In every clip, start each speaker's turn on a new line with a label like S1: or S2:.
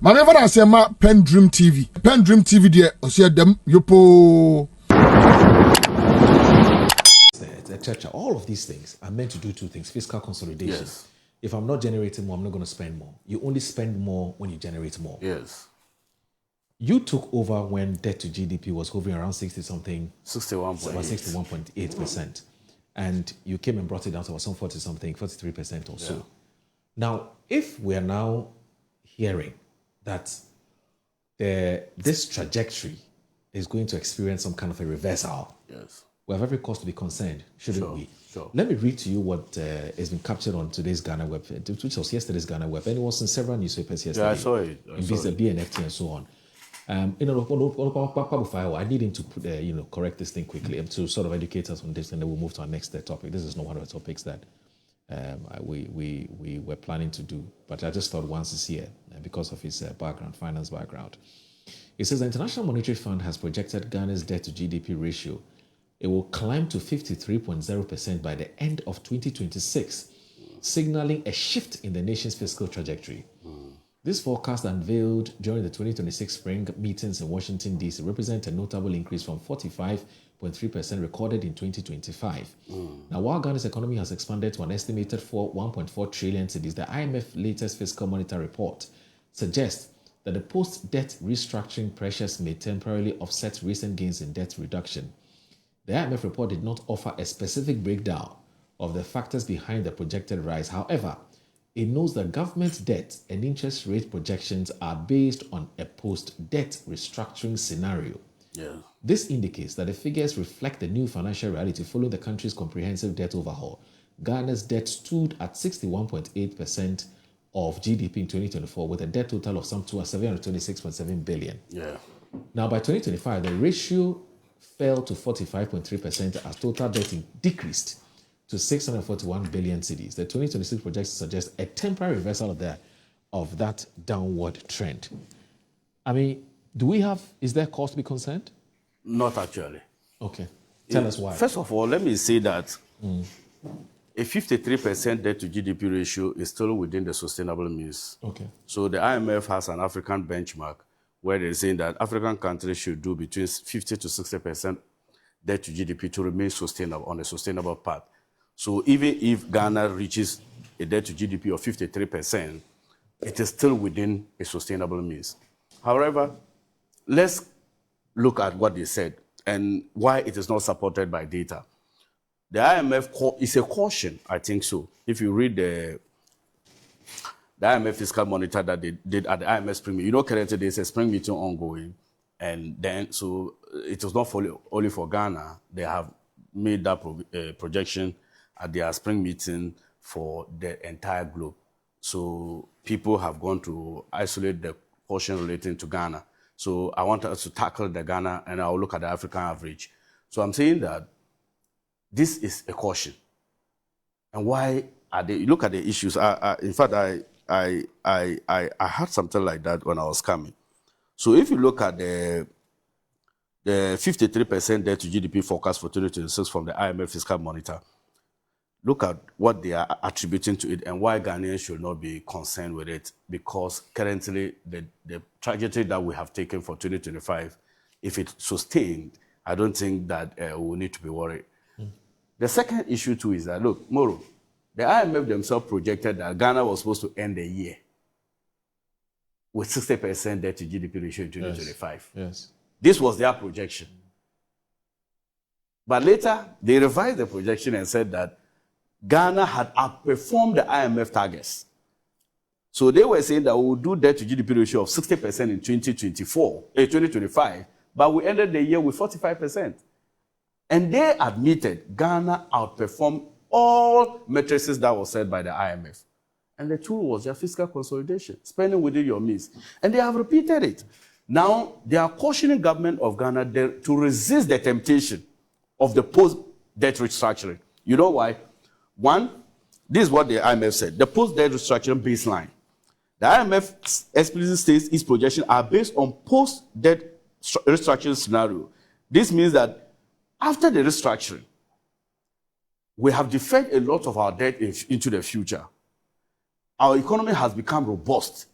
S1: Manever I say ma PENDREAM TV. PENDREAM TV there, osia dem yopo.
S2: Etc. All of these things are meant to do two things: fiscal consolidation.
S3: Yes.
S2: If I'm not generating more, I'm not going to spend more. You only spend more when you generate more.
S3: Yes.
S2: You took over when debt to GDP was hovering around 60-something, 61.8%. And you came and brought it down to some 40-something, 43% or so. Now, if we are now hearing that this trajectory is going to experience some kind of a reversal,
S3: yes,
S2: we have every cause to be concerned, shouldn't we?
S3: Sure.
S2: Let me read to you what has been captured on today's Ghana web, which was yesterday's Ghana web, and it was in several newspapers yesterday.
S3: Yeah, I saw it.
S2: In BNFT and so on. I need him to put, correct this thing quickly to sort of educate us on this, and then we'll move to our next topic. This is not one of the topics that we were planning to do, but I just thought once is here because of his finance background. It says the International Monetary Fund has projected Ghana's debt to GDP ratio. It will climb to 53.0% by the end of 2026, signaling a shift in the nation's fiscal trajectory. This forecast, unveiled during the 2026 spring meetings in Washington, D.C., represents a notable increase from 45.3% recorded in 2025. Now, while Ghana's economy has expanded to an estimated 1.4 trillion cedis, the IMF latest fiscal monitor report suggests that the post-debt restructuring pressures may temporarily offset recent gains in debt reduction. The IMF report did not offer a specific breakdown of the factors behind the projected rise. However, it notes that government debt and interest rate projections are based on a post-debt restructuring scenario.
S3: Yeah.
S2: This indicates that the figures reflect the new financial reality following the country's comprehensive debt overhaul. Ghana's debt stood at 61.8% of GDP in 2024 with a debt total of some 726.7 billion.
S3: Yeah.
S2: Now, by 2025, the ratio fell to 45.3% as total debt decreased to 641 billion cedis. The 2026 projections suggest a temporary reversal of that downward trend. I mean, is there cause to be concerned?
S3: Not actually.
S2: Okay. Tell us why.
S3: First of all, let me say that a 53% debt to GDP ratio is still within the sustainable means.
S2: Okay.
S3: So the IMF has an African benchmark where they're saying that African countries should do between 50 to 60% debt to GDP to remain sustainable, on a sustainable path. So even if Ghana reaches a debt to GDP of 53%, it is still within a sustainable means. However, let's look at what they said and why it is not supported by data. The IMF is a caution, I think so. If you read the IMF fiscal monitor that they did at the IMF spring meeting, currently there's a spring meeting ongoing, and then so it is not only for Ghana. They have made that projection at their spring meeting for the entire globe. So people have gone to isolate the portion relating to Ghana. So I want us to tackle the Ghana, and I'll look at the African average. So I'm saying that this is a caution. And why are they? Look at the issues. In fact, I had something like that when I was coming. So if you look at the 53% debt to GDP forecast for 2026 from the IMF fiscal monitor, look at what they are attributing to it and why Ghanaians should not be concerned with it, because currently the trajectory that we have taken for 2025, if it's sustained, I don't think that we will need to be worried. The second issue too is that, look, Moro, the IMF themselves projected that Ghana was supposed to end the year with 60% debt to GDP ratio in 2025.
S2: Yes.
S3: This was their projection. But later, they revised the projection and said that Ghana had outperformed the IMF targets. So they were saying that we would do debt to GDP ratio of 60% in 2025, but we ended the year with 45%. And they admitted Ghana outperformed all metrics that were set by the IMF. And the tool was their fiscal consolidation, spending within your means. And they have repeated it. Now, they are cautioning government of Ghana to resist the temptation of the post-debt restructuring. You know why? One, this is what the IMF said, the post-debt restructuring baseline. The IMF explicitly states its projections are based on post-debt restructuring scenario. This means that after the restructuring, we have deferred a lot of our debt into the future. Our economy has become robust.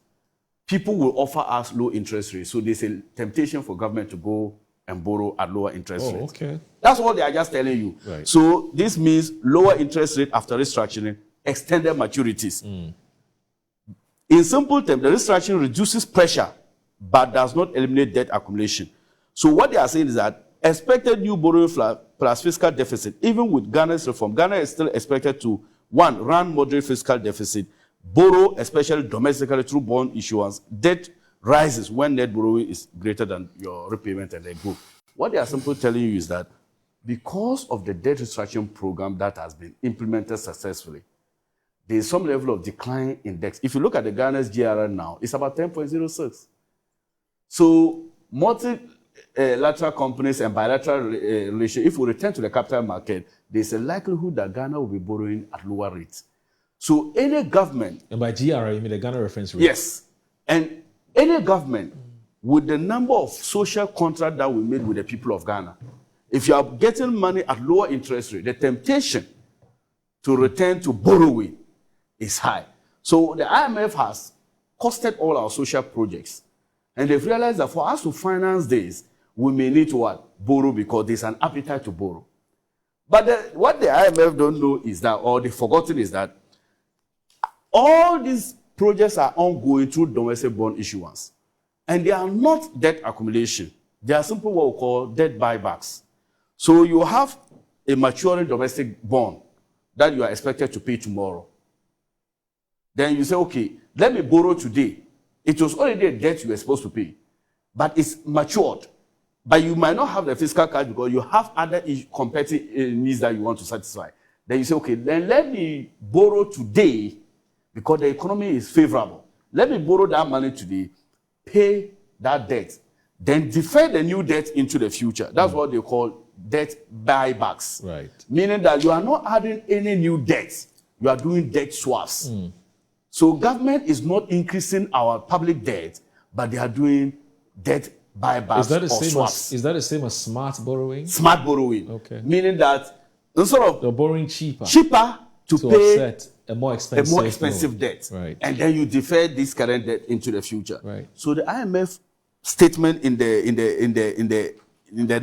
S3: people will offer us low interest rates. So there's a temptation for government to go and borrow at lower interest rates.
S2: Okay.
S3: That's what they are just telling you.
S2: Right.
S3: So this means lower interest rate after restructuring, extended maturities. In simple terms, the restructuring reduces pressure but does not eliminate debt accumulation. So what they are saying is that expected new borrowing plus fiscal deficit, even with Ghana's reform, Ghana is still expected to, one, run moderate fiscal deficit, borrow, especially domestically through bond issuance. Debt rises when net borrowing is greater than your repayment and they go. What they are simply telling you is that because of the debt restructuring program that has been implemented successfully, there is some level of decline in debt. If you look at the Ghana's GRN now, it's about 10.06. So multilateral companies and bilateral relations, if we return to the capital market, there's a likelihood that Ghana will be borrowing at lower rates. So any government...
S2: And by GRR, you mean the Ghana reference rate?
S3: Yes. And any government with the number of social contracts that we made with the people of Ghana, if you are getting money at lower interest rate, the temptation to return to borrowing is high. So the IMF has costed all our social projects. And they've realized that for us to finance this, we may need to what? Borrow, because there's an appetite to borrow. But what the IMF don't know is that, or they've forgotten is that, all these projects are ongoing through domestic bond issuance. And they are not debt accumulation. They are simply what we call debt buybacks. So you have a maturing domestic bond that you are expected to pay tomorrow. Then you say, okay, let me borrow today. It was already a debt you were supposed to pay, but it's matured. But you might not have the fiscal cash because you have other competing needs that you want to satisfy. Then you say, okay, then let me borrow today because the economy is favorable. Let me borrow that money today, pay that debt, then defer the new debt into the future. That's what they call debt buybacks.
S2: Right.
S3: Meaning that you are not adding any new debt. You are doing debt swaps. So government is not increasing our public debt, but they are doing debt buybacks or swaps.
S2: Is that the same as smart borrowing?
S3: Smart borrowing.
S2: Okay.
S3: Meaning that instead of
S2: They're borrowing cheaper
S3: to pay
S2: offset a more
S3: expensive debt.
S2: Right.
S3: And then you defer this current debt into the future.
S2: Right.
S3: So the IMF statement in the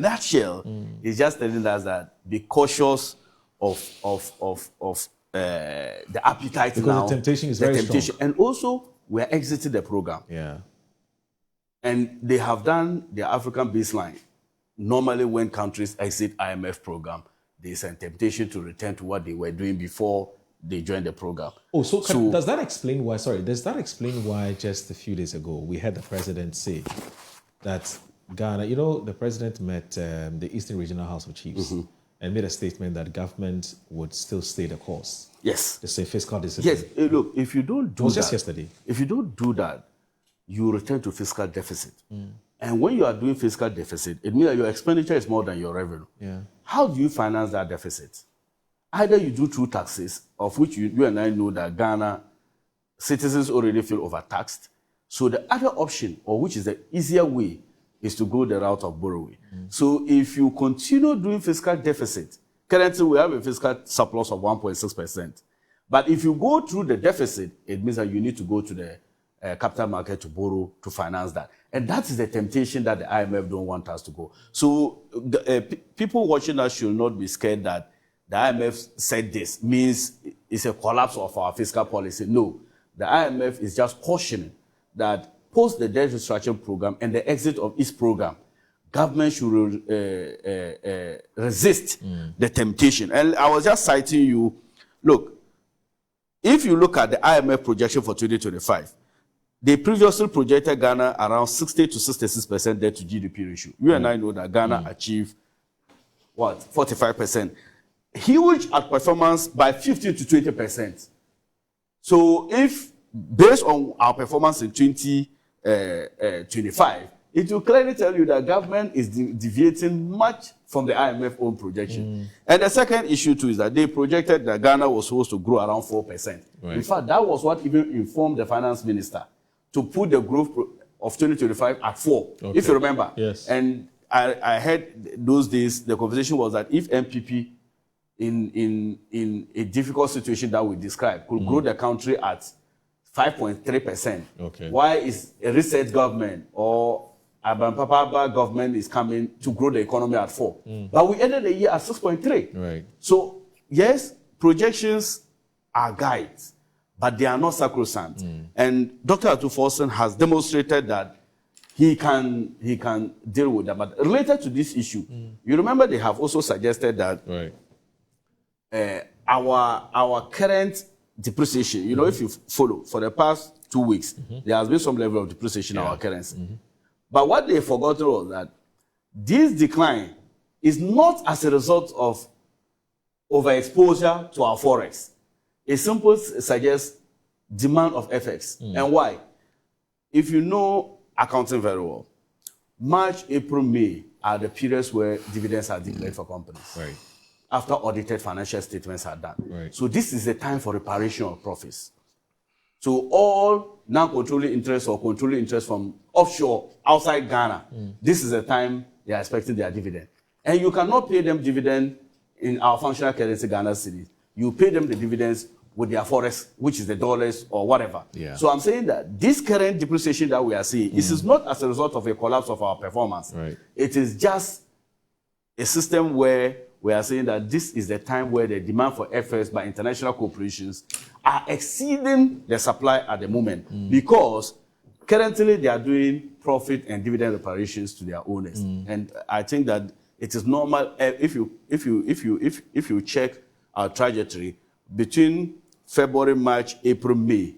S3: nutshell is just telling us that be cautious of the appetite
S2: because
S3: now.
S2: The temptation is very strong.
S3: And also, we are exiting the program.
S2: Yeah.
S3: And they have done their African baseline. Normally, when countries exit IMF program, there is a temptation to return to what they were doing before they joined the program.
S2: Oh, so does that explain why, does that explain why just a few days ago we had the president say that Ghana, the president met the Eastern Regional House of Chiefs and made a statement that government would still stay the course.
S3: Yes.
S2: To say fiscal discipline.
S3: Yes. Look, if you don't do that... It was
S2: just yesterday.
S3: If you don't do that, you return to fiscal deficit. And when you are doing fiscal deficit, it means that your expenditure is more than your revenue.
S2: Yeah.
S3: How do you finance that deficit? Either you do through taxes, of which you and I know that Ghana citizens already feel overtaxed. So the other option, or which is the easier way, is to go the route of borrowing. So if you continue doing fiscal deficit, currently we have a fiscal surplus of 1.6%. But if you go through the deficit, it means that you need to go to the capital market to borrow to finance that. And that is the temptation that the IMF don't want us to go. So people watching us should not be scared that the IMF said this means it's a collapse of our fiscal policy. No, the IMF is just cautioning that post the debt restructuring program and the exit of its program, government should resist the temptation. And I was just citing you, look, if you look at the IMF projection for 2025, they previously projected Ghana around 60 to 66% debt to GDP ratio. You and I know that Ghana achieved, 45%. Huge outperformance by 15 to 20%. So if, based on our performance in 2025, it will clearly tell you that government is deviating much from the IMF own projection. And the second issue too is that they projected that Ghana was supposed to grow around 4%. Right. In fact, that was what even informed the finance minister to put the growth of 2025 at 4, if you remember.
S2: Yes.
S3: And I heard those days, the conversation was that if MPP in a difficult situation that we described could grow the country at 5.3%.
S2: Okay.
S3: Why is a reset government or Abampapa government is coming to grow the economy at 4%? But we ended the year at 6.3%.
S2: Right.
S3: So, yes, projections are guides, but they are not sacrosanct. And Dr. Atuforsen has demonstrated that he can deal with that. But related to this issue, you remember they have also suggested that our current depreciation, you know, if you follow, for the past 2 weeks, there has been some level of depreciation in our currency. But what they forgot was that this decline is not as a result of overexposure to our forex. It simply suggests demand of FX. And why? If you know accounting very well, March, April, May are the periods where dividends are declared for companies.
S2: Right.
S3: After audited financial statements are done.
S2: Right.
S3: So this is the time for reparation of profits. So all non-controlling interest or controlling interest from offshore, outside Ghana, this is the time they are expecting their dividend. And you cannot pay them dividend in our functional currency, Ghana cedis. You pay them the dividends with their forex, which is the dollars or whatever.
S2: Yeah.
S3: So I'm saying that this current depreciation that we are seeing, this is not as a result of a collapse of our performance.
S2: Right.
S3: It is just a system where we are saying that this is the time where the demand for FX by international corporations are exceeding the supply at the moment, because currently they are doing profit and dividend reparations to their owners. And I think that it is normal if you check our trajectory between February, March, April, May,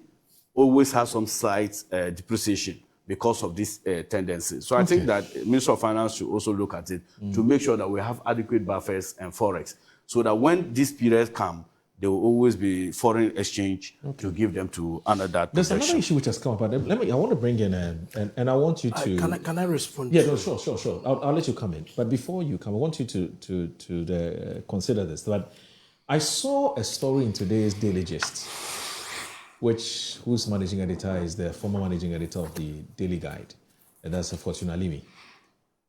S3: always has some slight depreciation because of this tendency. So I think that Minister of Finance should also look at it to make sure that we have adequate buffers and forex, so that when these periods come, there will always be foreign exchange to give them to under that
S2: There's
S3: protection.
S2: another issue which has come up. But I want to bring in, and I want you to.
S4: Can I respond?
S2: Yeah, no, sure. I'll let you come in. But before you come, I want you to consider this. But I saw a story in today's Daily Gist, whose managing editor is the former managing editor of the Daily Guide, and that's Fortuna Limi.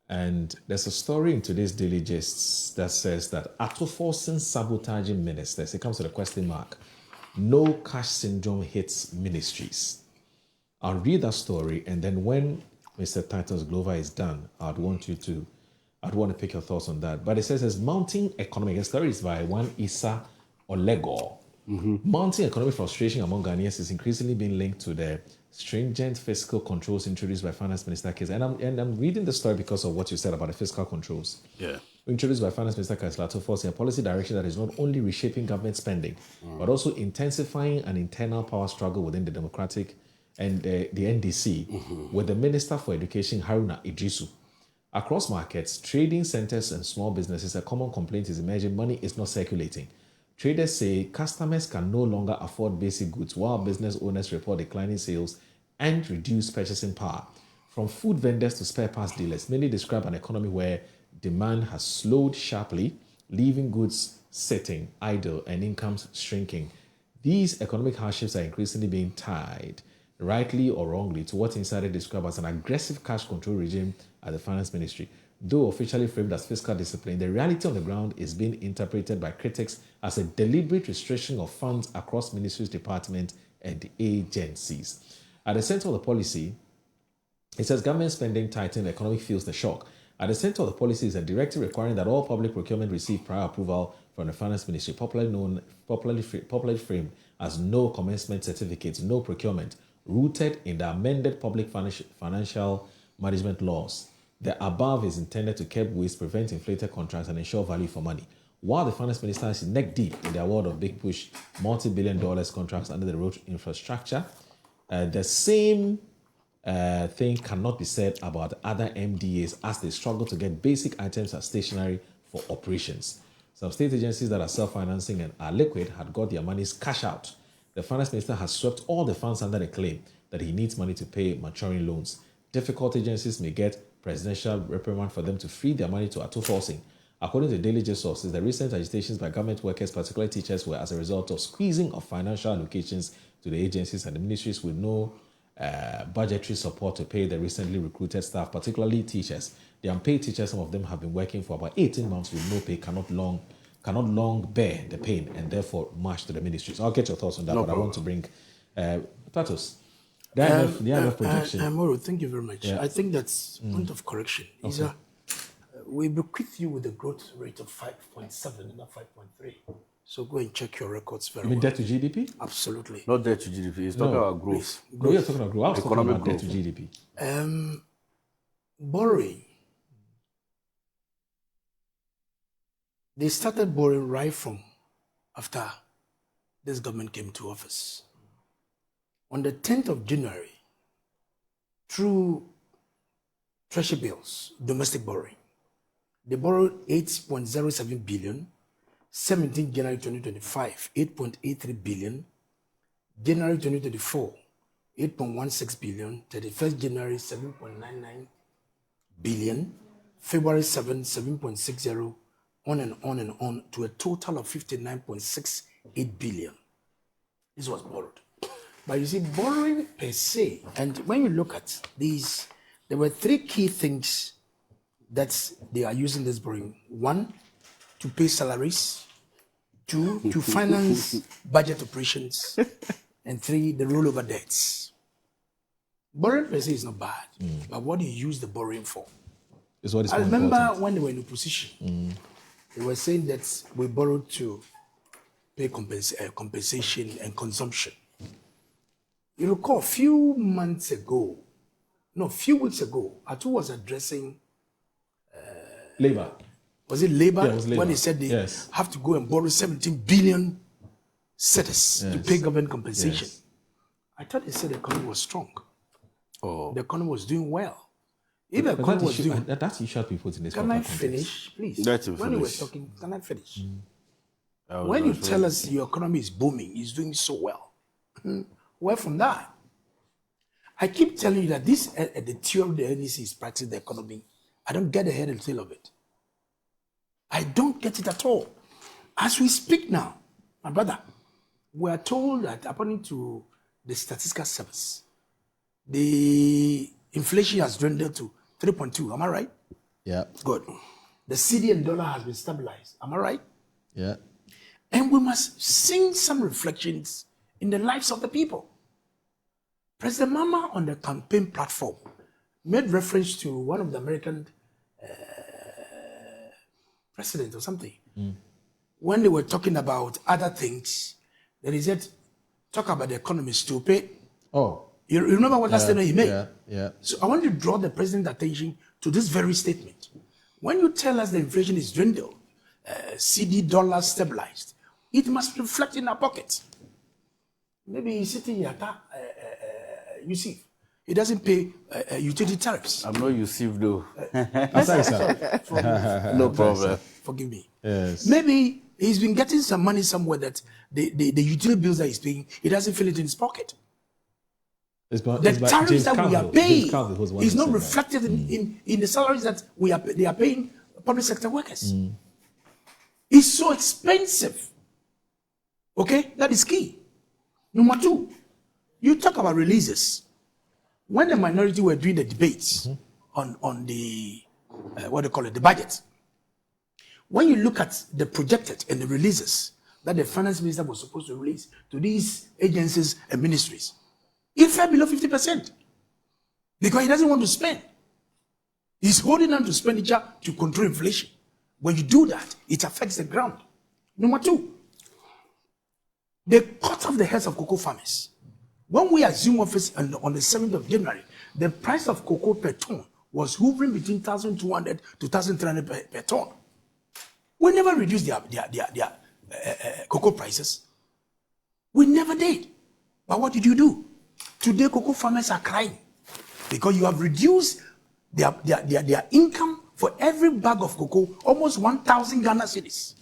S2: And there's a story in today's Daily Gist that says that Atuforsen sabotaging ministers, it comes with a question mark, no cash syndrome hits ministries. I'll read that story, and then when Mr. Titus Glover is done, I'd want to pick your thoughts on that. But it says there's mounting economic, the story is by one Issa Olegor. Mounting economic frustration among Ghanaians is increasingly being linked to the stringent fiscal controls introduced by Finance Minister Kais. And I'm reading the story because of what you said about the fiscal controls.
S3: Yeah.
S2: Introduced by Finance Minister Kais Atuforsen, a policy direction that is not only reshaping government spending, but also intensifying an internal power struggle within the Democratic and the NDC, with the Minister for Education, Haruna Idrisu. Across markets, trading centers and small businesses, a common complaint is emerging: money is not circulating. Traders say customers can no longer afford basic goods, while business owners report declining sales and reduced purchasing power. From food vendors to spare parts dealers, many describe an economy where demand has slowed sharply, leaving goods sitting idle and incomes shrinking. These economic hardships are increasingly being tied, rightly or wrongly, to what insiders describe as an aggressive cash control regime at the Finance Ministry. Though officially framed as fiscal discipline, the reality on the ground is being interpreted by critics as a deliberate restriction of funds across ministries, departments, and agencies. At the center of the policy, it says government spending tightened, the economy feels the shock. At the center of the policy is a directive requiring that all public procurement receive prior approval from the Finance Ministry, popularly framed as no commencement certificates, no procurement, rooted in the amended public financial management laws. The above is intended to curb waste, prevent inflated contracts, and ensure value for money. While the Finance Minister is neck deep in the award of big push, multi-billion dollars contracts under the road infrastructure, the same thing cannot be said about other MDAs as they struggle to get basic items as stationary for operations. Some state agencies that are self-financing and are liquid had got their monies cash out. The Finance Minister has swept all the funds under the claim that he needs money to pay maturing loans. Difficult agencies may get presidential reprimand for them to free their money to Atuforsen. According to Daily Gist sources, the recent agitations by government workers, particularly teachers, were as a result of squeezing of financial allocations to the agencies and the ministries with no budgetary support to pay the recently recruited staff, particularly teachers. The unpaid teachers, some of them have been working for about 18 months with no pay, cannot long bear the pain, and therefore march to the ministries. I'll get your thoughts on that, but I want to bring Titus, the IMF projection.
S4: Moro, thank you very much.
S2: Yeah.
S4: I think that's point of correction. Okay. We bequeath you with a growth rate of 5.7, not 5.3. So go and check your records very
S2: You mean
S4: well.
S2: debt to GDP?
S4: Absolutely.
S3: Not debt to GDP. He's talking about growth.
S2: No, you're talking about growth. I was talking
S3: Economic
S2: about debt to GDP.
S4: Borrowing. They started borrowing right from after this government came to office. On the 10th of January, through treasury bills, domestic borrowing, they borrowed 8.07 billion, 17 January 2025, 8.83 billion, January 2024, 8.16 billion, 31st January, 7.99 billion, February 7, 7.60, on and on and on, to a total of 59.68 billion. This was borrowed. But you see, borrowing per se, and when you look at these, there were three key things that they are using this borrowing. One, to pay salaries. Two, to finance budget operations. And three, the rollover debts. Borrowing per se is not bad, but what do you use the borrowing for?
S2: Is what is
S4: I
S2: more
S4: remember
S2: important.
S4: when they were in opposition, they were saying that we borrowed to pay compensation and consumption. You recall a few weeks ago, Atu was addressing
S2: Labor.
S4: Was it labor?
S2: Yeah, it was labor.
S4: When they said they have to go and borrow 17 billion cedis to pay government compensation.
S2: Yes.
S4: I thought they said the economy was strong.
S3: Oh.
S4: The economy was doing well. If the economy was doing,
S2: that issue should be put in this
S4: can I
S2: proper context.
S4: finish, please?
S3: Let him
S4: when you were
S3: finish.
S4: talking, can I finish?
S3: was
S4: When you
S3: not
S4: tell us your economy is booming, it's doing so well, where from that? I keep telling you that this, the theory of the NDC is practicing the economy. I don't get the head and tail of it. I don't get it at all. As we speak now, my brother, we are told that according to the statistical service, the inflation has dwindled to 3.2. Am I right?
S2: Yeah.
S4: Good. The CD and dollar has been stabilized. Am I right?
S2: Yeah.
S4: And we must sing some reflections in the lives of the people. President Mama on the campaign platform made reference to one of the American president or something. When they were talking about other things, then he said, talk about the economy stupid.
S2: Oh.
S4: You remember what that statement he made?
S2: Yeah. Yeah.
S4: So I want to draw the president's attention to this very statement. When you tell us the inflation is dwindled, CD dollar stabilized, it must reflect in our pockets. Maybe he's sitting here, you see, he doesn't pay utility tariffs.
S3: I'm not Yusuf though.
S2: Sorry, sir.
S3: No problem.
S4: Forgive me.
S2: Yes.
S4: Maybe he's been getting some money somewhere that the utility bills that he's paying, he doesn't feel it in his pocket.
S2: It's by
S4: The tariffs
S2: James
S4: that we are
S2: Carville.
S4: paying
S2: James Carville was one
S4: is
S2: who
S4: not
S2: said that.
S4: reflected in the salaries that they are paying public sector workers. It's so expensive. Okay, that is key. Number two, you talk about releases. When the minority were doing the debates on the what do you call it, the budget. When you look at the projected and the releases that the finance minister was supposed to release to these agencies and ministries, it fell below 50% because he doesn't want to spend. He's holding on to expenditure to control inflation. When you do that, it affects the ground. Number two, they cut off the heads of cocoa farmers. When we assumed office on the 7th of January, the price of cocoa per ton was hovering between 1,200 to 1,300 per ton. We never reduced their cocoa prices. We never did. But what did you do? Today, cocoa farmers are crying because you have reduced their income for every bag of cocoa, almost 1,000 Ghana cedis.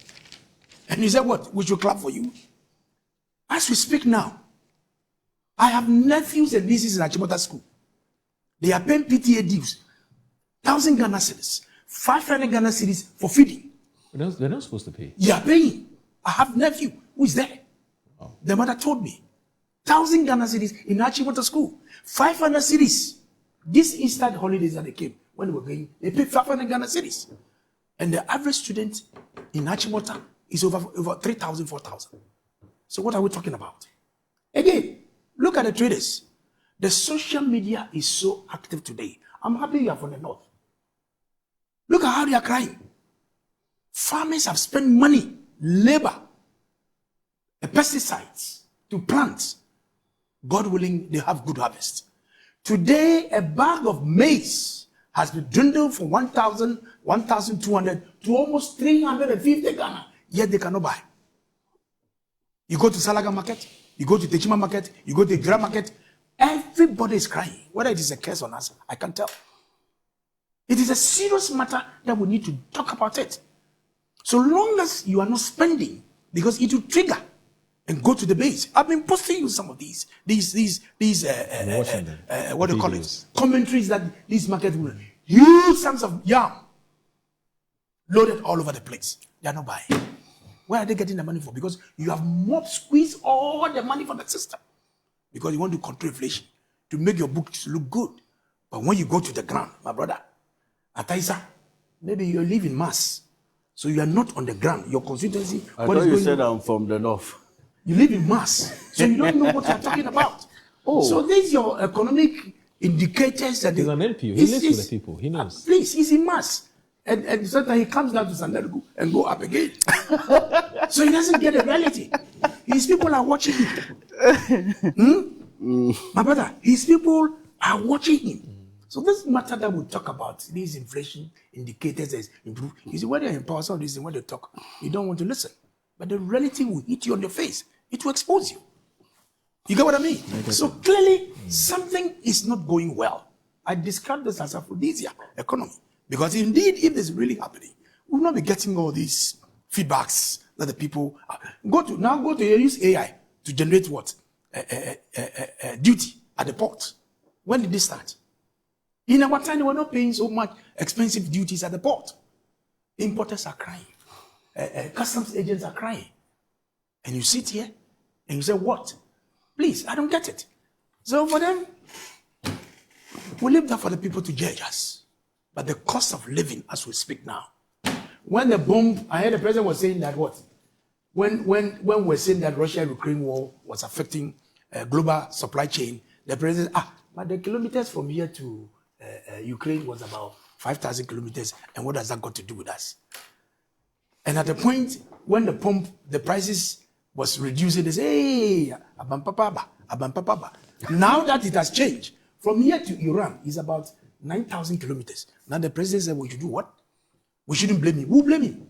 S4: And you said what? We should clap for you. As we speak now, I have nephews and nieces in Achimota school. They are paying PTA dues, 1,000 Ghana cedis, 500 Ghana cedis for feeding.
S2: They're not supposed to pay.
S4: They are paying. I have nephew who is there.
S2: Oh.
S4: The mother told me, 1,000 Ghana cedis in Achimota school, 500 cedis. These Easter holidays that they came, when they were going, they paid 500 Ghana cedis. And the average student in Achimota is over 3,000, 4,000. So what are we talking about? Again, Look at the traders. The social media is so active today. I'm happy you are from the north. Look at how they are crying. Farmers have spent money, labor, pesticides to plant. God willing, they have good harvest. Today, a bag of maize has been dwindled from 1,000, 1,200 to almost 350 Ghana. Yet they cannot buy. You go to Salaga market, you go to Techima market, you go to Gra market, everybody is crying. Whether it is a curse on us, I can't tell. It is a serious matter that we need to talk about it. So long as you are not spending, because it will trigger and go to the base. I've been posting you some of these what do you call it? Commentaries that these markets will huge sums of yam loaded all over the place. They are not buying. Where are they getting the money for? Because you have squeezed all the money from the system. Because you want to control inflation, to make your books look good. But when you go to the ground, my brother, Ataisa, maybe you live in Mars. So you are not on the ground. Your constituency.
S3: I thought you said I'm from the north.
S4: You live in Mars. So you don't know what you're talking about. Oh. So these are your economic indicators. That
S2: he's an MP. He lives with the people. He knows.
S4: Please, he's in Mars. And sometimes he comes down to Sandalugu and go up again. So he doesn't get the reality. His people are watching him. My brother, his people are watching him. So this matter that we talk about, these inflation indicators is improve. You see, when you're in power, some of these things, when they talk, you don't want to listen. But the reality will hit you on the face. It will expose you. You get what I mean? So clearly, something is not going well. I describe this as aphrodisia economy. Because indeed, if this is really happening, we will not be getting all these feedbacks that the people go to use AI to generate what? Duty at the port. When did this start? In our time, they were not paying so much expensive duties at the port. Importers are crying. Customs agents are crying. And you sit here and you say, what? Please, I don't get it. So for them, we leave that for the people to judge us. But the cost of living as we speak now. When the bomb, I heard the president was saying that what? When we're saying that Russia-Ukraine war was affecting global supply chain, the president, but the kilometers from here to Ukraine was about 5,000 kilometers, and what has that got to do with us? And at the point when the prices was reducing, they say, hey, abampapaba. Now that it has changed, from here to Iran is about 9,000 kilometers. Now the president said, we should do what? We shouldn't blame him. Who blame him?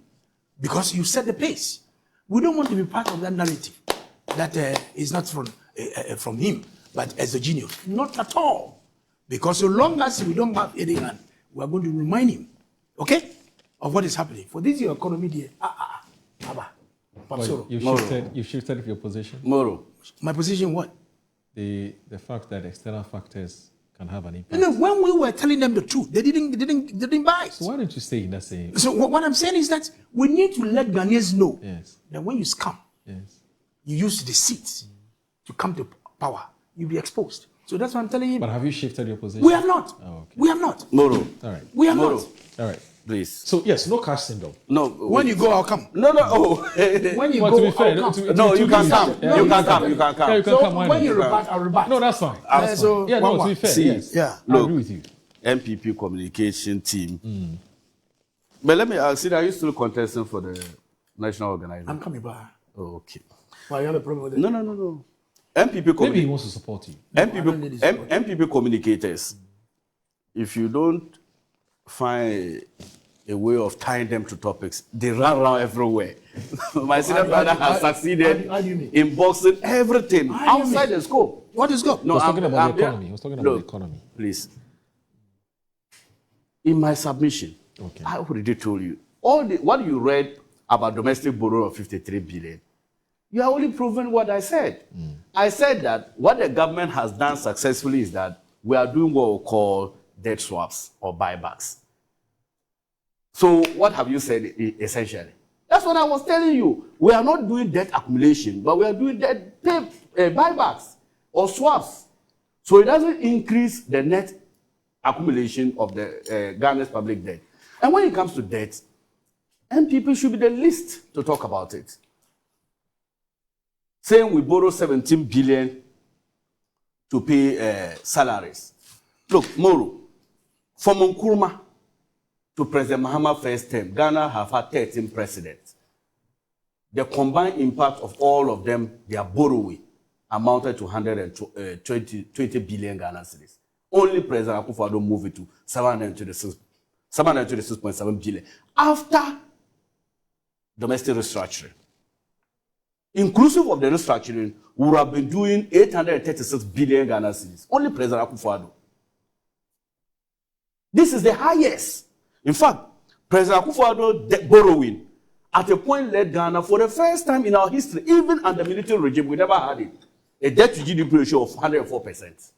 S4: Because you set the pace. We don't want to be part of that narrative that is not from him, but as a genius. Not at all. Because so long as we don't have anyone, we are going to remind him, okay, of what is happening. For this, your economy, dear.
S2: You shifted your position.
S3: Moro.
S4: My position, what?
S2: The fact that external factors can have an impact.
S4: No, when we were telling them the truth, they didn't buy it.
S2: So why don't you stay in that same?
S4: So what I'm saying is that we need to let Ghanaians know that when you scam, you use deceit to come to power, you'll be exposed. So that's what I'm telling you.
S2: But have you shifted your position?
S4: We have not.
S2: Oh, okay.
S4: We have not.
S3: Moro.
S2: All right.
S4: We have
S3: Moro.
S4: not.
S2: All right.
S3: Please.
S2: So yes, no cash syndrome.
S3: No.
S4: When you go, I'll come.
S3: No. Oh.
S4: When you
S2: Well,
S4: go,
S2: to be fair,
S4: I'll come.
S3: No, you can come.
S2: Yeah,
S3: You can come. You can
S2: Yeah, you
S3: come.
S2: can
S4: So
S2: come. Why
S4: when
S2: not?
S4: you rebut, I'll rebut.
S2: No, that's fine.
S4: So
S2: Yeah, no, to be fair,
S3: See,
S2: yes.
S4: yeah.
S2: I agree with you.
S3: MPP communication team. But let me ask you, are you still contesting for the national organization?
S4: I'm coming back.
S3: Oh, okay.
S4: Why you have a problem with it?
S3: No. MPP
S2: Maybe he wants to support you.
S3: MPP communicators. If you don't find a way of tying them to topics, they run around everywhere. My senior brother has succeeded in boxing everything outside the scope.
S4: What is scope?
S2: He was talking about the economy. He was talking about the economy.
S3: Please. In my submission, I already told you, what you read about domestic borrow of 53 billion, you are only proving what I said. I said that what the government has done successfully is that we are doing what we call debt swaps or buybacks. So what have you said essentially? That's what I was telling you. We are not doing debt accumulation, but we are doing debt buybacks or swaps. So it doesn't increase the net accumulation of the Ghana's public debt. And when it comes to debt, MPP should be the least to talk about it. Saying we borrow 17 billion to pay salaries. Look, Moro, from Nkrumah to President Mahama's first term, Ghana have had 13 presidents. The combined impact of all of them, their borrowing, amounted to 120 billion Ghana cedis. Only President Akufo-Addo moved it to 726.7 billion after domestic restructuring. Inclusive of the restructuring, we would have been doing 836 billion Ghana cedis. Only President Akufo-Addo. This is the highest. In fact, President Akufo-Addo borrowing at a point led Ghana for the first time in our history, even under the military regime, we never had it, a debt to GDP ratio of 104%.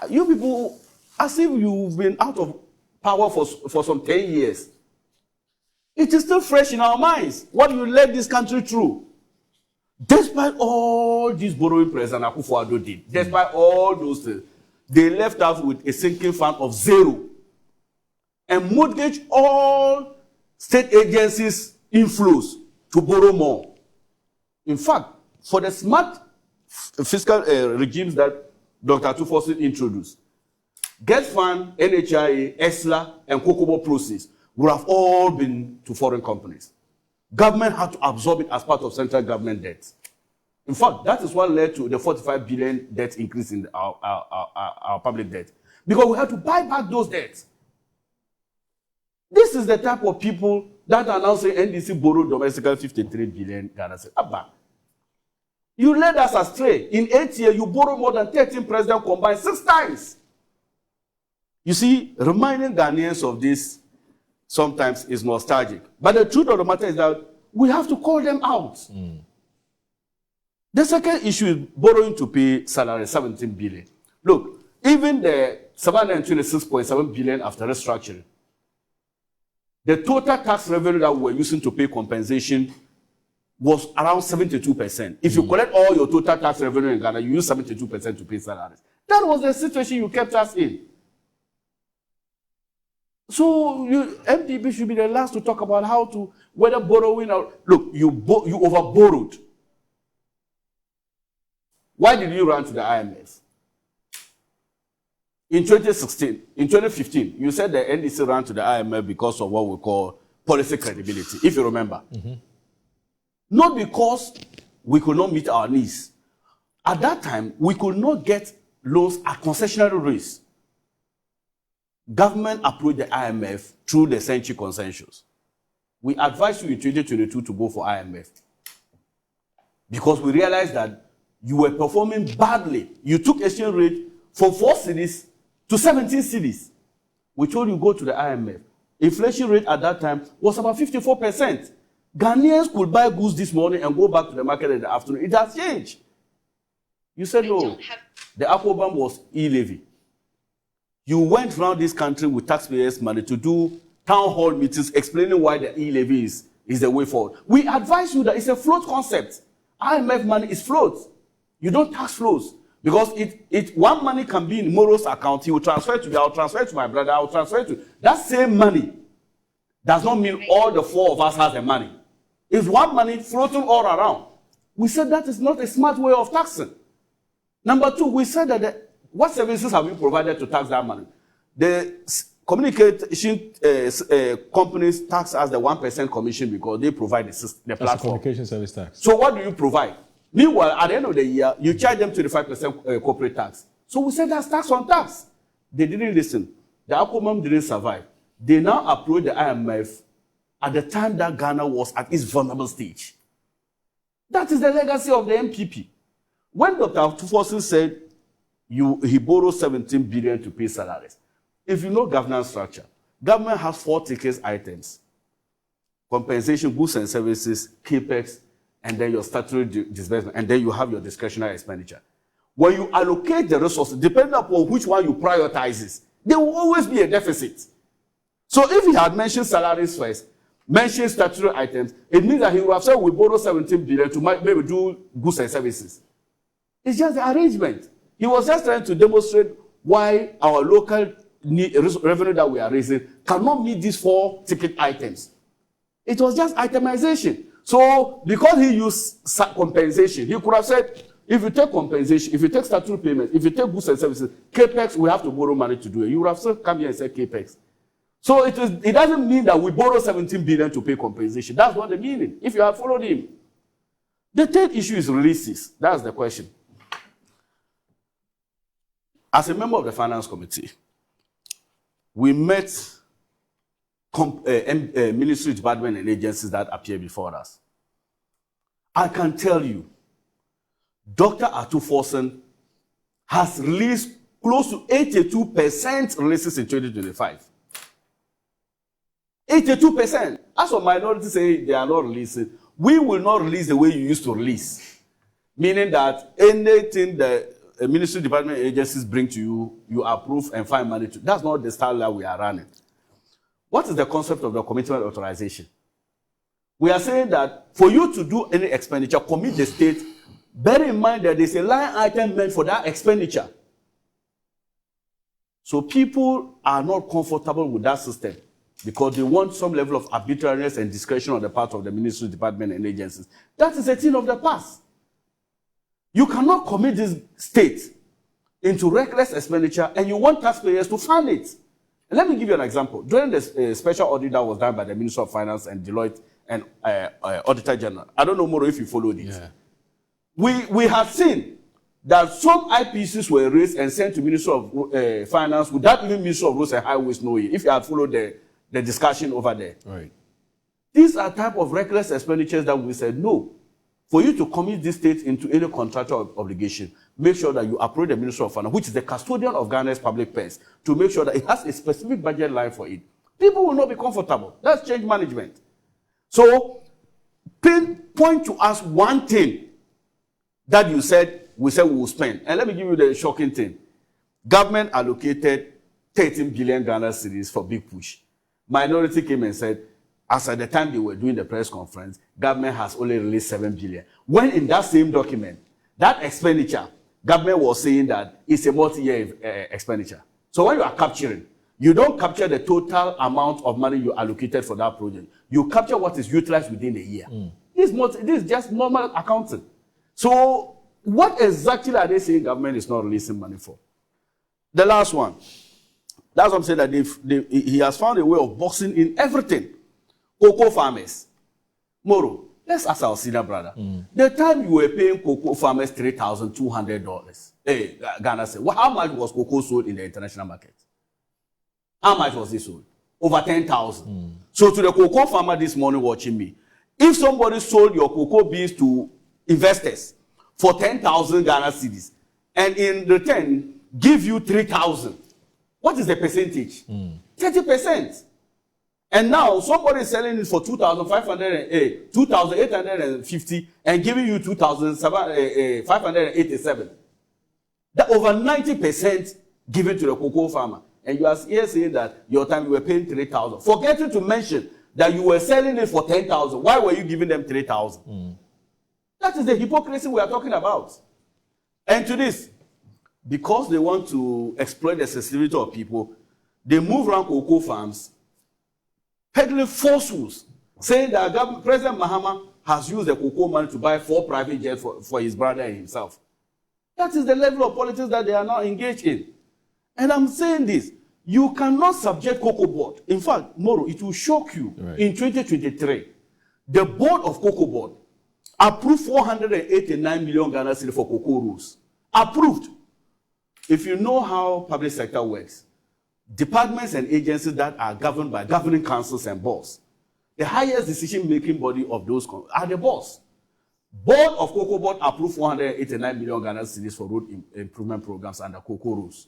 S3: You people, as if you've been out of power for some 10 years. It is still fresh in our minds what you led this country through. Despite all these borrowing President Akufo-Addo did, despite all those things, they left us with a sinking fund of 0 and mortgaged all state agencies' inflows to borrow more. In fact, for the smart fiscal regimes that Dr. Tufosin introduced, Get Fund, NHIA, ESLA, and Kokobo process would have all been to foreign companies. Government had to absorb it as part of central government debt. In fact, that is what led to the 45 billion debt increase in our public debt. Because we had to buy back those debts. This is the type of people that are now saying NDC borrowed domestically 53 billion Ghana cedis. Abba. You led us astray. In 8 years, you borrowed more than 13 presidents combined 6 times. You see, reminding Ghanaians of this sometimes is nostalgic. But the truth of the matter is that we have to call them out. The second issue is borrowing to pay salary, 17 billion. Look, even the 726.7 billion after restructuring, the total tax revenue that we were using to pay compensation was around 72%. If you collect all your total tax revenue in Ghana, you use 72% to pay salaries. That was the situation you kept us in. So MDB should be the last to talk about how to, whether borrowing or, look, you over-borrowed. Why did you run to the IMF? In 2015, you said the NDC ran to the IMF because of what we call policy credibility, if you remember. Not because we could not meet our needs. At that time, we could not get loans at concessionary rates. Government approached the IMF through the Century Consensus. We advised you in 2022 to go for IMF because we realized that you were performing badly. You took exchange rate from 4 cedis to 17 cedis. We told you go to the IMF. Inflation rate at that time was about 54%. Ghanaians could buy goods this morning and go back to the market in the afternoon. It has changed. You said no. The Aquabomb was e-levy. You went around this country with taxpayers' money to do town hall meetings explaining why the e-levy is the way forward. We advise you that it's a float concept. IMF money is float. You don't tax flows. Because one money can be in Moro's account, he will transfer to me, I'll transfer to my brother, I'll transfer to... That same money does not mean all the 4 of us has the money. It's one money floating all around. We said that is not a smart way of taxing. Number 2, we said that what services have we provided to tax that money? The communication companies tax us the 1% commission because they provide the platform.
S2: That's a communication service tax.
S3: So what do you provide? Meanwhile, at the end of the year, you charge them 25% corporate tax. So we said that's tax on tax. They didn't listen. The Aquamom didn't survive. They now approached the IMF at the time that Ghana was at its vulnerable stage. That is the legacy of the MPP. When Dr. Tufosin said he borrowed 17 billion to pay salaries, if you know governance structure, government has 4 ticket items: compensation, goods and services, capex, and then your statutory disbursement, and then you have your discretionary expenditure. When you allocate the resources, depending upon which one you prioritize, there will always be a deficit. So if he had mentioned salaries first, mentioned statutory items, it means that he would have said we borrow 17 billion to maybe do goods and services. It's just the arrangement. He was just trying to demonstrate why our local revenue that we are raising cannot meet these 4 ticket items. It was just itemization. So because he used compensation, he could have said, If you take compensation, if you take statutory payments, if you take goods and services, capex, we have to borrow money to do it. You would have still come here and said capex. So it doesn't mean that we borrow 17 billion to pay compensation. That's not the meaning. If you have followed him. The third issue is releases. That's the question. As a member of the Finance Committee, we met ministry, department, and agencies that appear before us. I can tell you, Dr. Atuforsen has released close to 82% releases in 2025. 82%. As for minorities say they are not releasing, we will not release the way you used to release. Meaning that anything the ministry, department, agencies bring to you, you approve and find money to. That's not the style that we are running. What is the concept of the commitment authorization? We are saying that for you to do any expenditure, commit the state, bear in mind that there's a line item meant for that expenditure. So people are not comfortable with that system because they want some level of arbitrariness and discretion on the part of the ministry, department, and agencies. That is a thing of the past. You cannot commit this state into reckless expenditure and you want taxpayers to fund it. And let me give you an example. During the special audit that was done by the Minister of Finance and Deloitte and Auditor General, I don't know, Moro, if you followed it. Yeah. We have seen that some IPCs were raised and sent to Minister of Finance without even Minister of Roads and Highways knowing, if you had followed the discussion over there. Right. These are type of reckless expenditures that we said, no. For you to commit this state into any contractual obligation, make sure that you approach the Minister of Finance, which is the custodian of Ghana's public purse, to make sure that it has a specific budget line for it. People will not be comfortable. That's change management. So, point to us one thing that you said, we said we will spend. And let me give you the shocking thing. Government allocated 13 billion Ghana cedis for big push. Minority came and said, as at the time they were doing the press conference, government has only released 7 billion. When in that same document, that expenditure, government was saying that it's a multi-year expenditure. So when you are capturing, you don't capture the total amount of money you allocated for that project. You capture what is utilized within a year. This is just normal accounting. So what exactly are they saying government is not releasing money for? The last one. That's what I'm saying, that he has found a way of boxing in everything. Cocoa farmers. Moro, let's ask our senior brother. The time you were paying cocoa farmers $3,200, Ghana said, well, how much was cocoa sold in the international market? How much was it sold? Over 10,000. So to the cocoa farmer this morning watching me, if somebody sold your cocoa beans to investors for 10,000 Ghana cedis and in return give you 3,000, what is the percentage? 30%. And now somebody is selling it for 2,850 and giving you 2,587. That over 90% given to the cocoa farmer. And you are here saying that your time you were paying 3,000. Forgetting to mention that you were selling it for 10,000. Why were you giving them 3,000? That is the hypocrisy we are talking about. And to this, because they want to exploit the sensitivity of people, they move around cocoa farms peddling falsehoods, saying that President Mahama has used the cocoa money to buy 4 private jets for his brother and himself. That is the level of politics that they are now engaged in. And I'm saying this, you cannot subject Cocoa Board. In fact, Moro, it will shock you. Right. In 2023, the board of Cocoa Board approved 489 million Ghana cedis for cocoa rules. Approved. If you know how public sector works, departments and agencies that are governed by governing councils and boards, the highest decision-making body of those are the boards. Board of Cocoa Board approved 489 million Ghana cedis for road improvement programs under cocoa rules.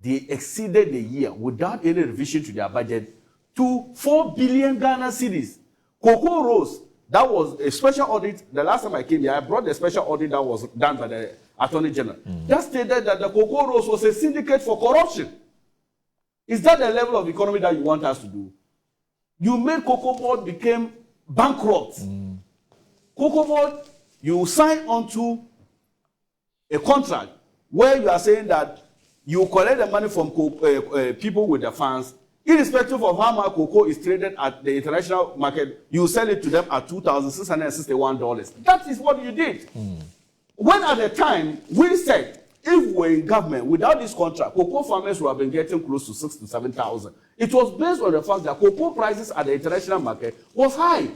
S3: They exceeded the year without any revision to their budget to 4 billion Ghana cedis. Cocoa rules, that was a special audit. The last time I came here, I brought the special audit that was done by the Attorney General. That stated that the cocoa rules was a syndicate for corruption. Is that the level of economy that you want us to do? You made Cocoa Board became bankrupt. Cocoa Board, you sign onto a contract where you are saying that you collect the money from people with the funds, irrespective of how much cocoa is traded at the international market, you sell it to them at $2,661. That is what you did. When at the time we said, if we're in government without this contract, cocoa farmers would have been getting close to 6,000 to 7,000. It was based on the fact that cocoa prices at the international market was high.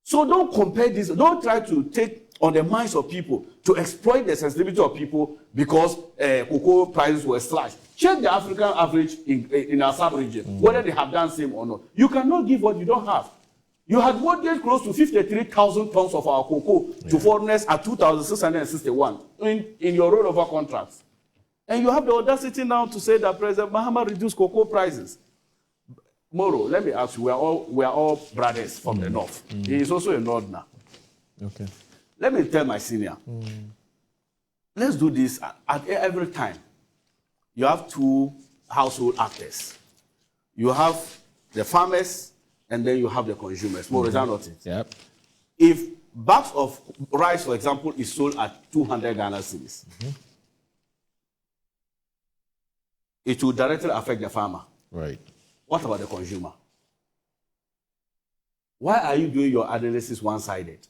S3: So don't compare this. Don't try to take on the minds of people to exploit the sensitivity of people because cocoa prices were slashed. Check the African average in our sub-region, whether they have done same or not. You cannot give what you don't have. You had mortgaged close to 53,000 tons of our cocoa to foreigners at 2,661 in your rollover contracts. And you have the audacity now to say that President Mahama reduced cocoa prices. Moro, let me ask you, we are all brothers from the north. He is also a northerner.
S2: Okay.
S3: Let me tell my senior. Let's do this at every time. You have two household actors. You have the farmers, and then you have the consumers. More is that not it?
S2: Yep.
S3: If bags of rice, for example, is sold at 200 Ghana cedis, it will directly affect the farmer.
S2: Right.
S3: What about the consumer? Why are you doing your analysis one-sided?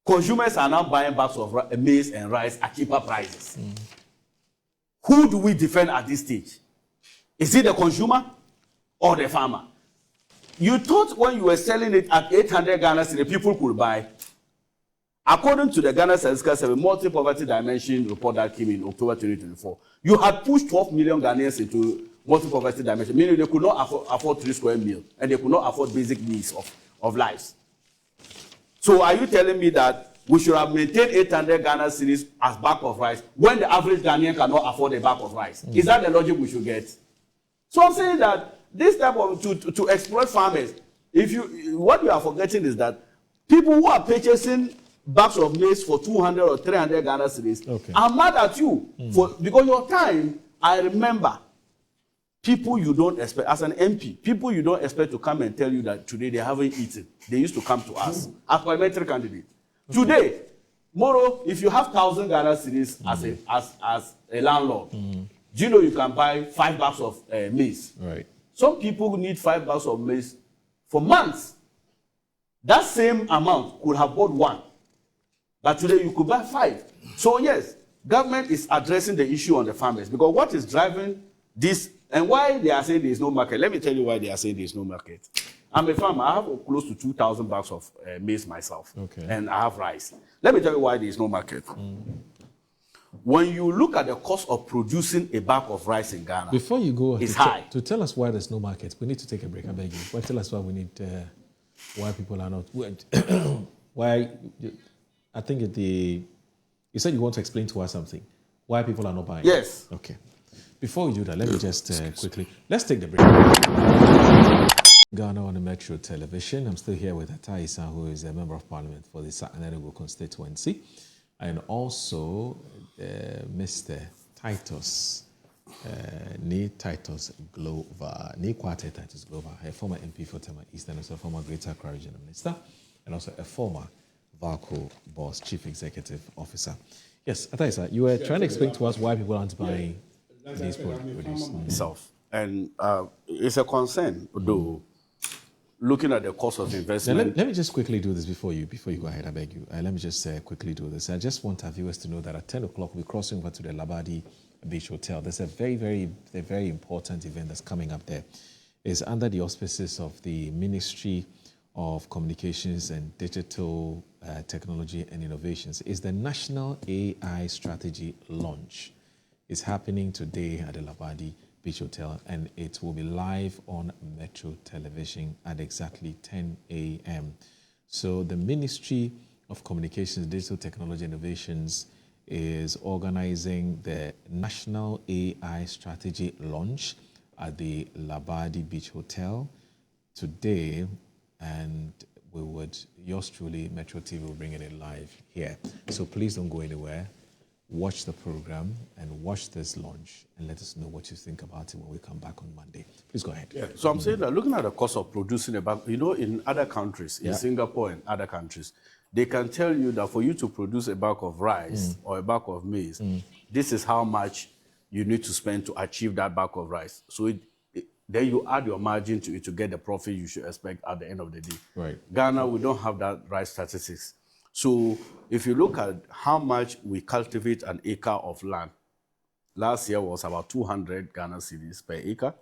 S3: Consumers are now buying bags of maize and rice at cheaper prices. Who do we defend at this stage? Is it the consumer or the farmer? You thought when you were selling it at 800 Ghana cedis, people could buy. According to the Ghana Statistical Survey multi-poverty dimension report that came in October 2024, you had pushed 12 million Ghanaians into multi-poverty dimension, meaning they could not afford 3 square meals and they could not afford basic needs of lives. So are you telling me that we should have maintained 800 Ghana cedis as bag of rice when the average Ghanaian cannot afford a bag of rice? Is that the logic we should get? So I'm saying that this type of to exploit farmers, what you are forgetting is that people who are purchasing bags of maize for 200 or 300 Ghana cedis are mad at you because your time. I remember people you don't expect as an MP, people you don't expect to come and tell you that today they haven't eaten. They used to come to us as parliamentary candidates. Today, Moro, if you have 1,000 Ghana cedis as a landlord, do you know you can buy 5 bags of maize? Right. Some people who need 5 bags of maize for months. That same amount could have bought 1. But today you could buy 5. So yes, government is addressing the issue on the farmers because what is driving this and why they are saying there is no market. Let me tell you why they are saying there is no market. I'm a farmer. I have close to 2,000 bags of maize myself. Okay. And I have rice. Let me tell you why there is no market. When you look at the cost of producing a bag of rice in Ghana,
S2: before you go,
S3: it's high.
S2: To tell us why there's no market, we need to take a break. I beg you. Well, tell us why we need, why people are not. Why? I think you said you want to explain to us something. Why people are not buying?
S3: Yes.
S2: Okay. Before we do that, let me just quickly let's take the break. Ghana on the Metro Television. I'm still here with Titus, who is a member of Parliament for the Saanerigo constituency. And also Mr. Titus, Titus Glover, Titus Glover, a former MP for Tema East and also a former Greater Accra Regional Minister, and also a former Valco Boss Chief Executive Officer. Yes, Ataisa, you were trying to explain to us why people aren't buying these products.
S3: And it's a concern, though, looking at the cost of investment.
S2: Let me just quickly do this before you go ahead, I beg you. Let me just quickly do this. I just want our viewers to know that at 10 o'clock, we're crossing over to the Labadi Beach Hotel. There's a very important event that's coming up there. It's under the auspices of the Ministry of Communications and Digital Technology and Innovations. It's the National AI Strategy Launch. It's happening today at the Labadi Beach Hotel, and it will be live on Metro Television at exactly 10 a.m. So the Ministry of Communications, Digital Technology and Innovations is organizing the National AI Strategy Launch at the Labadi Beach Hotel today, and yours truly, Metro TV, will bring it live here. So please don't go anywhere. Watch the program and watch this launch and let us know what you think about it when we come back on Monday. Please go ahead.
S3: Yeah. So I'm saying that looking at the cost of producing a bag, in other countries, in Singapore and other countries, they can tell you that for you to produce a bag of rice or a bag of maize, this is how much you need to spend to achieve that bag of rice. So then you add your margin to it to get the profit you should expect at the end of the day.
S2: Right.
S3: Ghana, we don't have that rice statistics. So if you look at how much we cultivate an acre of land, last year was about 200 Ghana cedis per acre.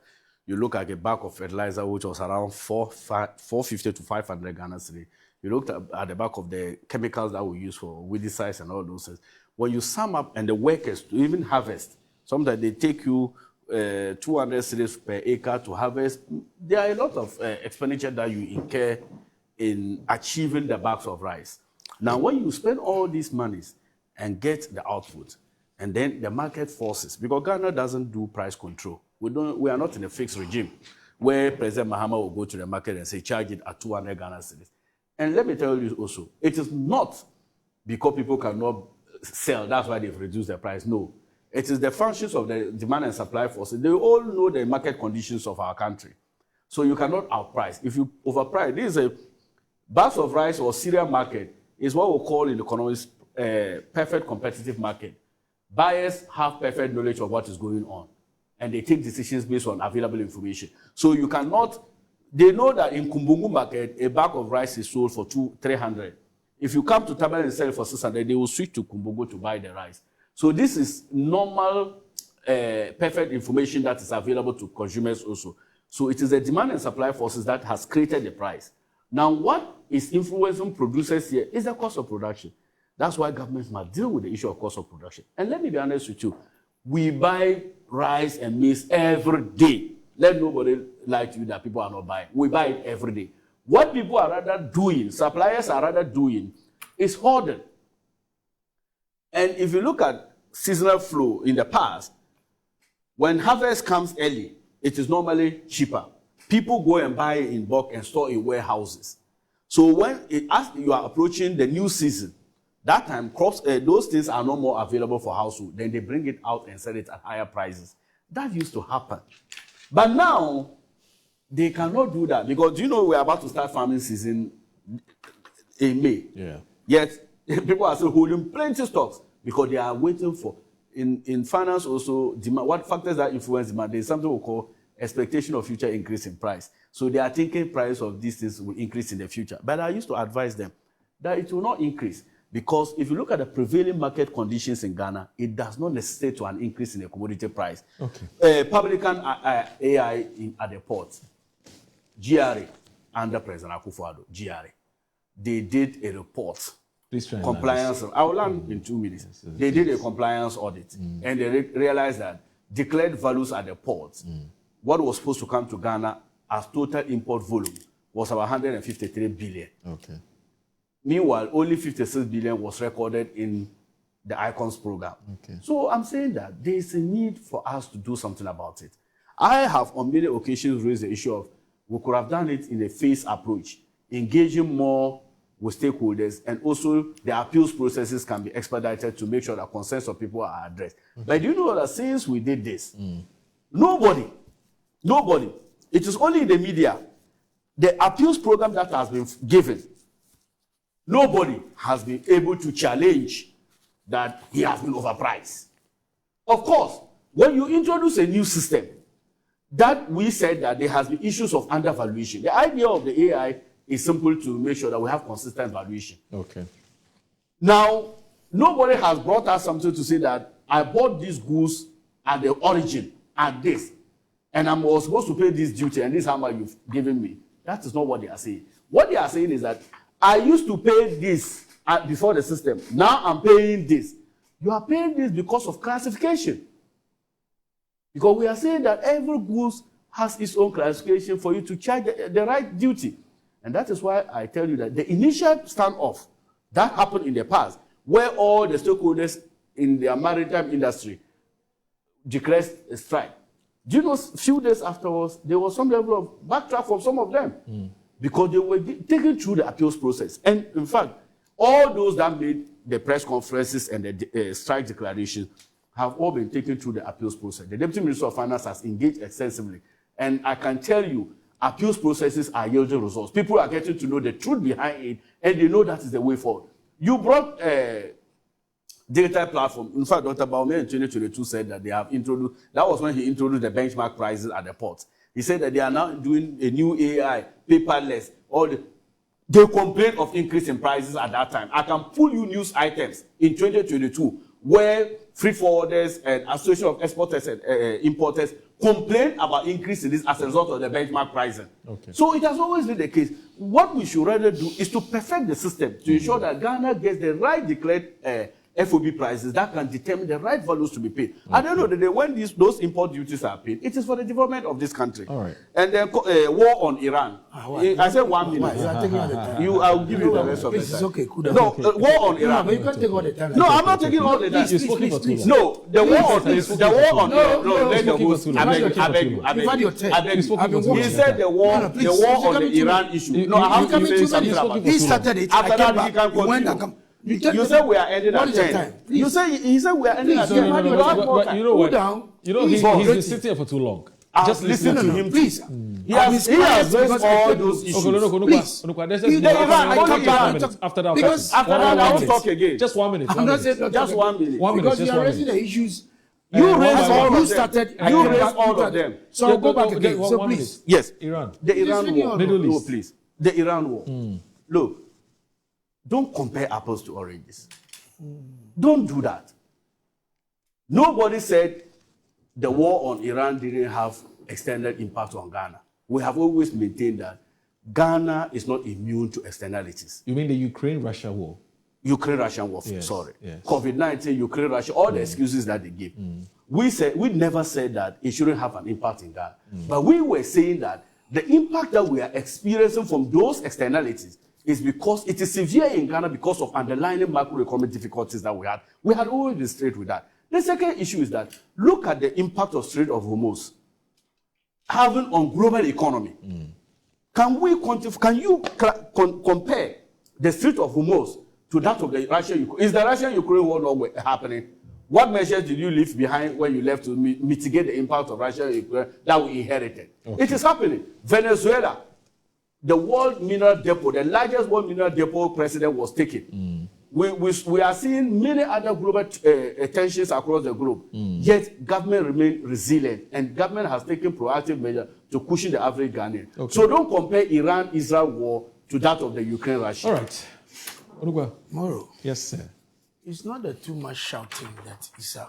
S3: You look at a bag of fertilizer, which was around 450 to 500 Ghana cedis. You looked at the back of the chemicals that we use for weedicides and all those things. When you sum up, and the workers to even harvest, sometimes they take you 200 cedis per acre to harvest. There are a lot of expenditure that you incur in achieving the bags of rice. Now, when you spend all these monies and get the output, and then the market forces, because Ghana doesn't do price control. We are not in a fixed regime where President Mahama will go to the market and say, charge it at 200 Ghana cedis. And let me tell you also, it is not because people cannot sell, that's why they've reduced the price. No. It is the functions of the demand and supply forces. They all know the market conditions of our country. So you cannot outprice. If you overprice, this is a bags of rice or cereal market is what we call in economics perfect competitive market. Buyers have perfect knowledge of what is going on, and they take decisions based on available information. So you cannot, they know that in Kumbungu market, a bag of rice is sold for 300. If you come to Taban and sell it for 600, they will switch to Kumbungu to buy the rice. So this is normal, perfect information that is available to consumers also. So it is the demand and supply forces that has created the price. Now, what is influencing producers here is the cost of production. That's why governments must deal with the issue of cost of production. And let me be honest with you, we buy rice and maize every day. Let nobody lie to you that people are not buying. We buy it every day. What people are rather doing, suppliers are rather doing, is hoarding. And if you look at seasonal flow in the past, when harvest comes early, it is normally cheaper. People go and buy in bulk and store in warehouses. So as you are approaching the new season, that time crops, those things are no more available for household. Then they bring it out and sell it at higher prices. That used to happen. But now, they cannot do that because you know we're about to start farming season in May. Yeah. Yet, people are still holding plenty stocks because they are waiting for, in finance also, demand, what factors that influence demand? There's something we call expectation of future increase in price. So they are thinking price of these things will increase in the future. But I used to advise them that it will not increase because if you look at the prevailing market conditions in Ghana, it does not necessitate to an increase in the commodity price. Okay. Publican AI at the port, GRA, under President Akufo-Addo, GRA, they did a report. Compliance. I will land in 2 minutes. Yes, they did a compliance audit, and they realized that declared values at the ports, what was supposed to come to Ghana as total import volume was about 153 billion. Okay. Meanwhile, only 56 billion was recorded in the ICONS program. Okay. So I'm saying that there is a need for us to do something about it. I have on many occasions raised the issue of we could have done it in a phased approach, engaging more with stakeholders, and also the appeals processes can be expedited to make sure that concerns of people are addressed. Okay. But do you know that since we did this, nobody, it is only in the media, the appeals program that has been given, nobody has been able to challenge that he has been overpriced. Of course, when you introduce a new system, that we said that there has been issues of undervaluation. The idea of the AI is simple to make sure that we have consistent valuation. Okay. Now, nobody has brought us something to say that I bought these goods at the origin at this, and I was supposed to pay this duty, and this is how much you've given me. That is not what they are saying. What they are saying is that I used to pay this before the system. Now I'm paying this. You are paying this because of classification. Because we are saying that every goods has its own classification for you to charge the right duty. And that is why I tell you that the initial standoff that happened in the past, where all the stakeholders in the maritime industry declared a strike. Do you know, a few days afterwards, there was some level of backtrack from some of them because they were taken through the appeals process. And in fact, all those that made the press conferences and the strike declarations have all been taken through the appeals process. The Deputy Minister of Finance has engaged extensively. And I can tell you, appeals processes are yielding results. People are getting to know the truth behind it, and they know that is the way forward. You brought a data platform. In fact, Dr. Baume in 2022 said that they have introduced, that was when he introduced the benchmark prices at the ports. He said that they are now doing a new AI, paperless, all the They complained of increase in prices at that time. I can pull you news items in 2022 where freight forwarders and Association of Exporters and Importers complained about increase in this as a result of the benchmark pricing. Okay. So it has always been the case. What we should rather do is to perfect the system to ensure that Ghana gets the right declared FOB prices that can determine the right values to be paid. Okay. At the end of the day, when those import duties are paid, it is for the development of this country. All right. And then war on Iran. I said 1 minute. I'll give you the rest of the time.
S4: Okay, cool.
S3: No, war on Iran.
S4: No, you can't take all the time.
S3: No, I'm not taking all the time.
S4: Please.
S3: No, the war on Iran. No, let the host. I beg you. He said the war on the Iran issue. No, I have to say something about it.
S4: He started it.
S3: After that, he can continue. You said we are ending at 10. He said we are ending at 10.
S2: But you know what? You know, he's been sitting here for too long. Just listen to him,
S3: please. He has raised all those issues.
S2: Please. After that,
S3: I won't talk again.
S2: Just 1 minute.
S3: Just 1 minute.
S4: Because you are raising the issues.
S3: You raised all of them. You raised all of them.
S4: So I'll go back again. So please.
S3: Yes.
S2: Iran.
S3: The Iran war.
S2: Middle East.
S3: No, please. The Iran war. Look, don't compare apples to oranges. Don't do that. Nobody said the war on Iran didn't have extended impact on Ghana. We have always maintained that Ghana is not immune to externalities.
S2: You mean the Ukraine-Russia war?
S3: Ukraine-Russia war,
S2: yes,
S3: sorry.
S2: Yes.
S3: COVID-19, Ukraine-Russia, all the excuses that they give. We never said that it shouldn't have an impact in Ghana. But we were saying that the impact that we are experiencing from those externalities is because it is severe in Ghana because of underlying macroeconomic difficulties that we had. We had always been straight with that. The second issue is that look at the impact of Strait of Hormuz having on global economy. Can you compare the Strait of Hormuz to that of the Russia-Ukraine? Is the Russia-Ukraine war not happening? What measures did you leave behind when you left to mitigate the impact of Russia-Ukraine that we inherited? Okay. It is happening. Venezuela, the world mineral depot, the largest world mineral depot president was taken. We are seeing many other global tensions across the globe. Yet government remain resilient and government has taken proactive measures to cushion the average Ghanaian. Okay. So don't compare Iran-Israel war to that of the Ukraine-Russia.
S2: All right. Urugwa.
S4: Moro.
S2: Yes, sir.
S4: It's not the too much shouting that Isa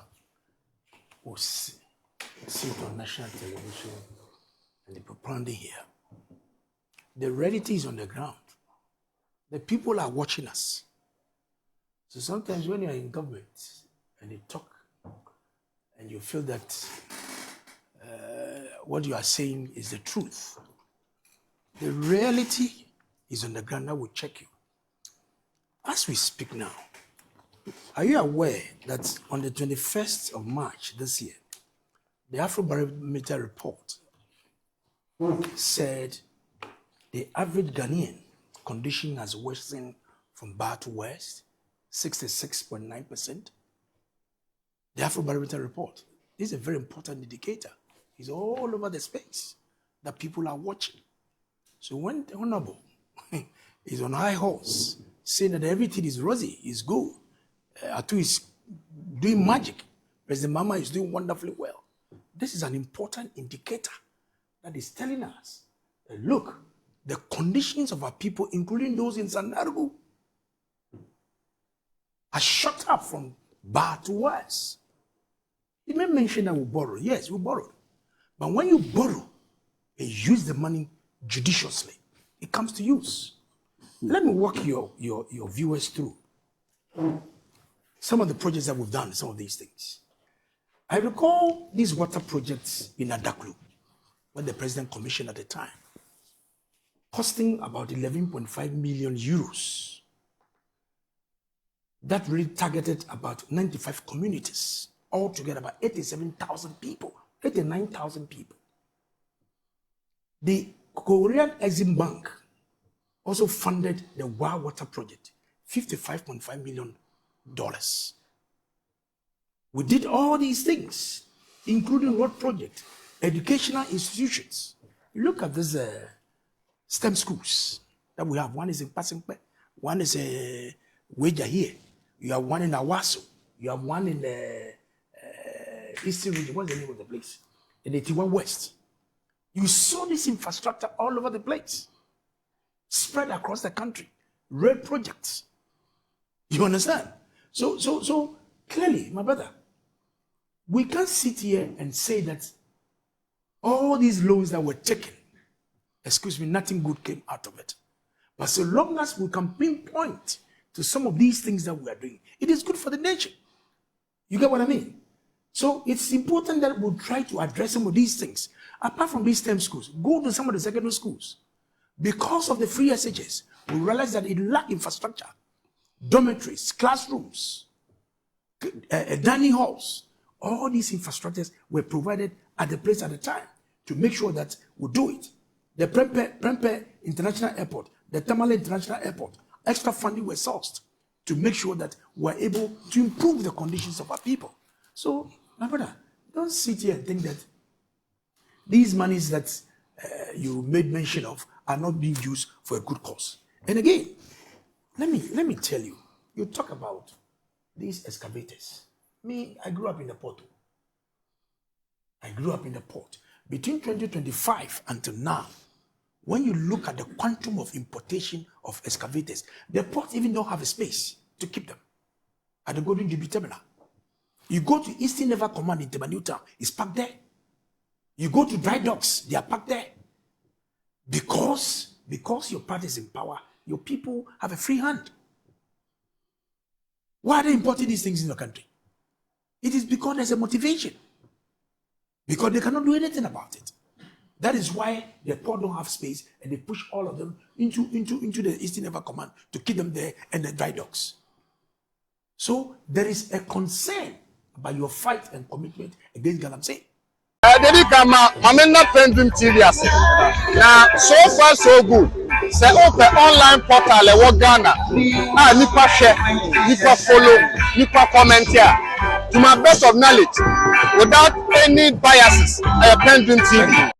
S4: will see it on national television and the propaganda here. The reality is on the ground. The people are watching us. So sometimes when you're in government and they talk and you feel that what you are saying is the truth, the reality is on the ground. That will check you. As we speak now, are you aware that on the 21st of March this year, the Afrobarometer report said the average Ghanaian condition has worsened from bad to worse, 66.9%. The Afrobarometer report. This is a very important indicator. It's all over the space that people are watching. So when the Honorable is on high horse, saying that everything is rosy, is good, Atu is doing magic, President Mama is doing wonderfully well, this is an important indicator that is telling us that, look, the conditions of our people, including those in Sanargu, are shot up from bad to worse. You may mention that we borrow. Yes, we borrowed. But when you borrow and use the money judiciously, it comes to use. Let me walk your viewers through some of the projects that we've done, some of these things. I recall these water projects in Adaklu, when the president commissioned at the time, costing about 11.5 million euros. That really targeted about 95 communities, altogether about 87,000 people, 89,000 people. The Korean Exim Bank also funded the Wa Water Project, $55.5 million. We did all these things, including what project? Educational institutions. You look at these STEM schools that we have. One is in Pasingpe, one is Weja here. You have one in Awaso. You have one in the Eastern region. What's the name of the place? In the Tiwa West. You saw this infrastructure all over the place. spread across the country, road projects. You understand? So clearly, my brother, we can't sit here and say that all these loans that were taken, excuse me, nothing good came out of it. But so long as we can pinpoint to some of these things that we are doing, it is good for the nation. You get what I mean? So it's important that we try to address some of these things. Apart from these STEM schools, go to some of the secondary schools. Because of the free SHS, we realize that it lacks infrastructure, dormitories, classrooms, dining halls. All these infrastructures were provided at the place at the time to make sure that we do it. The Prempeh International Airport, the Tamale International Airport, extra funding were sourced to make sure that we're able to improve the conditions of our people. So, my brother, don't sit here and think that these monies that you made mention of are not being used for a good cause. And again, let me tell you, you talk about these excavators. Me, I grew up in the port. Between 2025 until now, when you look at the quantum of importation of excavators, the port even don't have a space to keep them at the Golden Jubilee Terminal. You go to Eastern Naval Command in Tema Newtown, it's parked there. You go to dry docks, they are parked there. Because your party is in power, your people have a free hand. Why are they importing these things in the country? It is because there's a motivation. Because they cannot do anything about it. That is why the port don't have space and they push all of them into the Eastern Naval Command to keep them there and the dry docks. So there is a concern about your fight and commitment against Galamsey.
S5: PENDREAM TV now so far so good. Say open online portal e wo Ghana. Nipa share, nipa follow, nipa comment here. To my best of knowledge, without any biases, PENDREAM TV.